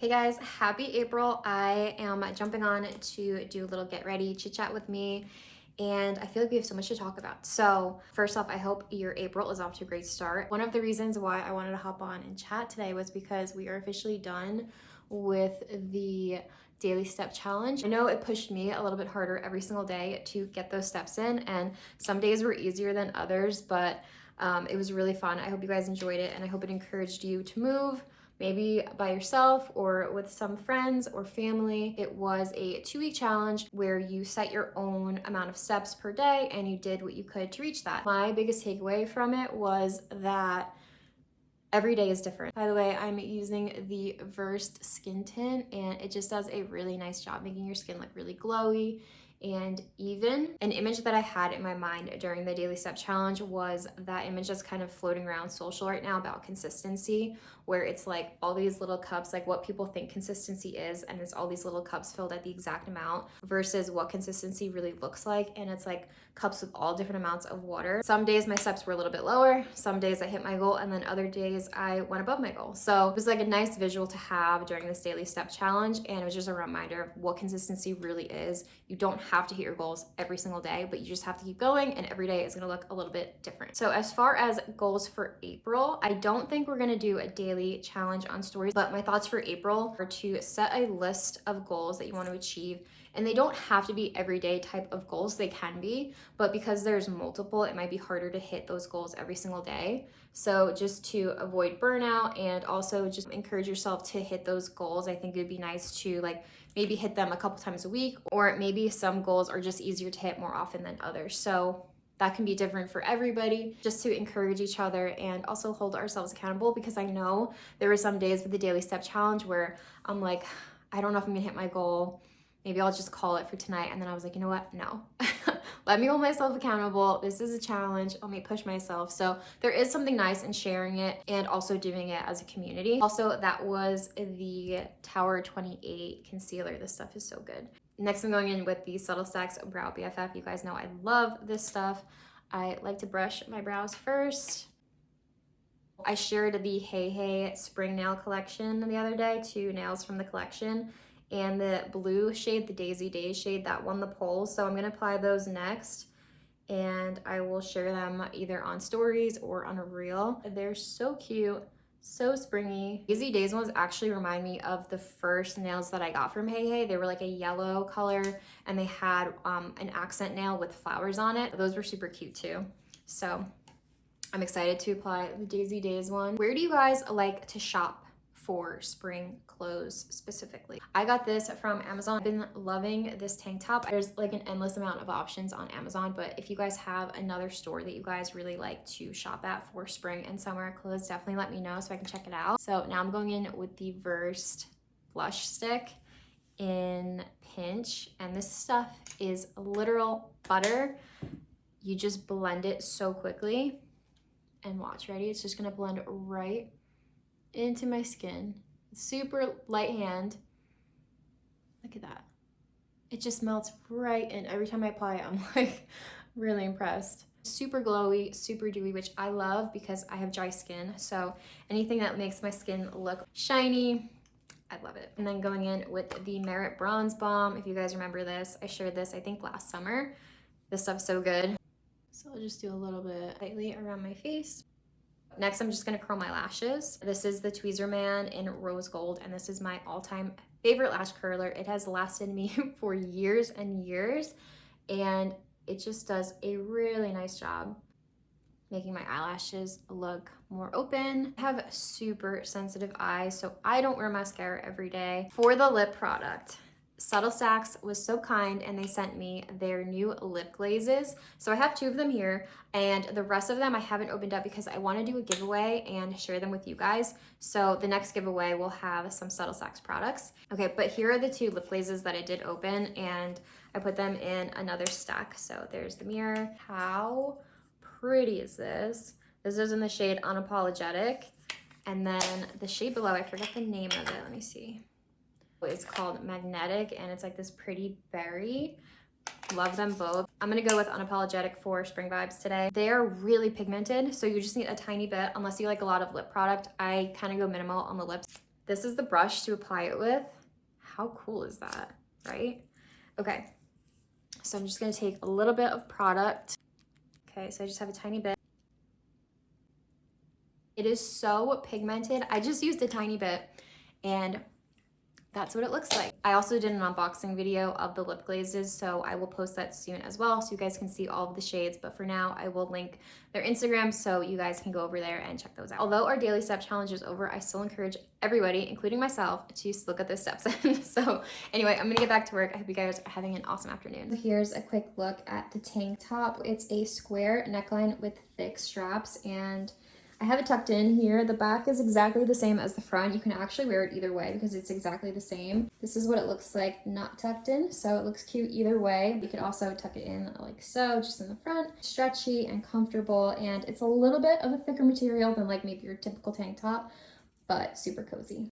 Hey guys, happy April. I am jumping on to do a little get ready chit chat with me, and I feel like we have so much to talk about. So, first off, I hope your April is off to a great start. One of the reasons why I wanted to hop on and chat today was because we are officially done with the daily step challenge. I know it pushed me a little bit harder every single day to get those steps in, and some days were easier than others, but it was really fun. I hope you guys enjoyed it, and I hope it encouraged you to move maybe by yourself or with some friends or family. It was a 2-week challenge where you set your own amount of steps per day and you did what you could to reach that. My biggest takeaway from it was that every day is different. By the way, I'm using the Versed Skin Tint, and it just does a really nice job making your skin look really glowy and even. An image that I had in my mind during the Daily Step Challenge was that image that's kind of floating around social right now about consistency, where it's like all these little cups, like what people think consistency is, and it's all these little cups filled at the exact amount versus what consistency really looks like. And it's like cups with all different amounts of water. Some days my steps were a little bit lower, some days I hit my goal, and then other days I went above my goal. So it was like a nice visual to have during this Daily Step Challenge, and it was just a reminder of what consistency really is. You don't have to hit your goals every single day, but you just have to keep going, and every day is gonna look a little bit different. So as far as goals for April, I don't think we're gonna do a daily challenge on stories, but my thoughts for April are to set a list of goals that you want to achieve. And they don't have to be everyday type of goals, they can be, but because there's multiple, it might be harder to hit those goals every single day. So just to avoid burnout and also just encourage yourself to hit those goals, I think it would be nice to like maybe hit them a couple times a week, or maybe some goals are just easier to hit more often than others. So that can be different for everybody, just to encourage each other and also hold ourselves accountable, because I know there were some days with the Daily Step Challenge where I'm like, I don't know if I'm gonna hit my goal. Maybe I'll just call it for tonight. And then I was like, you know what? No. Let me hold myself accountable. This is a challenge. Let me push myself. So there is something nice in sharing it and also doing it as a community. Also, that was the Tower 28 concealer. This stuff is so good. Next, I'm going in with the Subtle Stacks Brow BFF. You guys know I love this stuff. I like to brush my brows first. I shared the Hey Hey Spring Nail Collection the other day, 2 nails from the collection, and the blue shade, the Daisy Days shade, that won the poll. So I'm gonna apply those next, and I will share them either on stories or on a reel. They're so cute, so springy. Daisy Days ones actually remind me of the first nails that I got from Hey Hey. They were like a yellow color, and they had an accent nail with flowers on it. Those were super cute too. So I'm excited to apply the Daisy Days one. Where do you guys like to shop for spring clothes specifically? I got this from Amazon. I've been loving this tank top. There's like an endless amount of options on Amazon, but if you guys have another store that you guys really like to shop at for spring and summer clothes, definitely let me know so I can check it out. So now I'm going in with the Versed blush stick in Pinch, and this stuff is literal butter. You just blend it so quickly, and watch, ready? It's just gonna blend right into my skin. Super light hand. Look at that. It just melts right in. Every time I apply it, I'm like really impressed. Super glowy, super dewy, which I love because I have dry skin. So anything that makes my skin look shiny, I love it. And then going in with the Merit Bronze Balm. If you guys remember this, I shared this, I think last summer. This stuff's so good. So I'll just do a little bit lightly around my face. Next, I'm just gonna curl my lashes. This is the Tweezer Man in Rose Gold, and this is my all-time favorite lash curler. It has lasted me for years and years, and it just does a really nice job making my eyelashes look more open. I have super sensitive eyes, so I don't wear mascara every day. For the lip product, Subtle Stacks was so kind and they sent me their new lip glazes. So I have 2 of them here, and the rest of them I haven't opened up because I want to do a giveaway and share them with you guys. So the next giveaway will have some Subtle Stacks products. Okay, but here are the 2 lip glazes that I did open, and I put them in another stack. So there's the mirror. How pretty is this? This is in the shade Unapologetic. And then the shade below, I forgot the name of it. Let me see. It's called Magnetic, and it's like this pretty berry. Love them both. I'm gonna go with Unapologetic for spring vibes today. They are really pigmented, so you just need a tiny bit unless you like a lot of lip product. I kind of go minimal on the lips. This is the brush to apply it with. How cool is that, right? Okay, so I'm just gonna take a little bit of product. Okay, so I just have a tiny bit. It is so pigmented. I just used a tiny bit and that's what it looks like. I also did an unboxing video of the lip glazes, so I will post that soon as well so you guys can see all of the shades. But for now, I will link their Instagram so you guys can go over there and check those out. Although our daily step challenge is over, I still encourage everybody, including myself, to look at those steps. So anyway, I'm gonna get back to work. I hope you guys are having an awesome afternoon. Here's a quick look at the tank top. It's a square neckline with thick straps, and I have it tucked in here. The back is exactly the same as the front. You can actually wear it either way because it's exactly the same. This is what it looks like not tucked in, so it looks cute either way. You could also tuck it in like so, just in the front. Stretchy and comfortable, and it's a little bit of a thicker material than like maybe your typical tank top, but super cozy.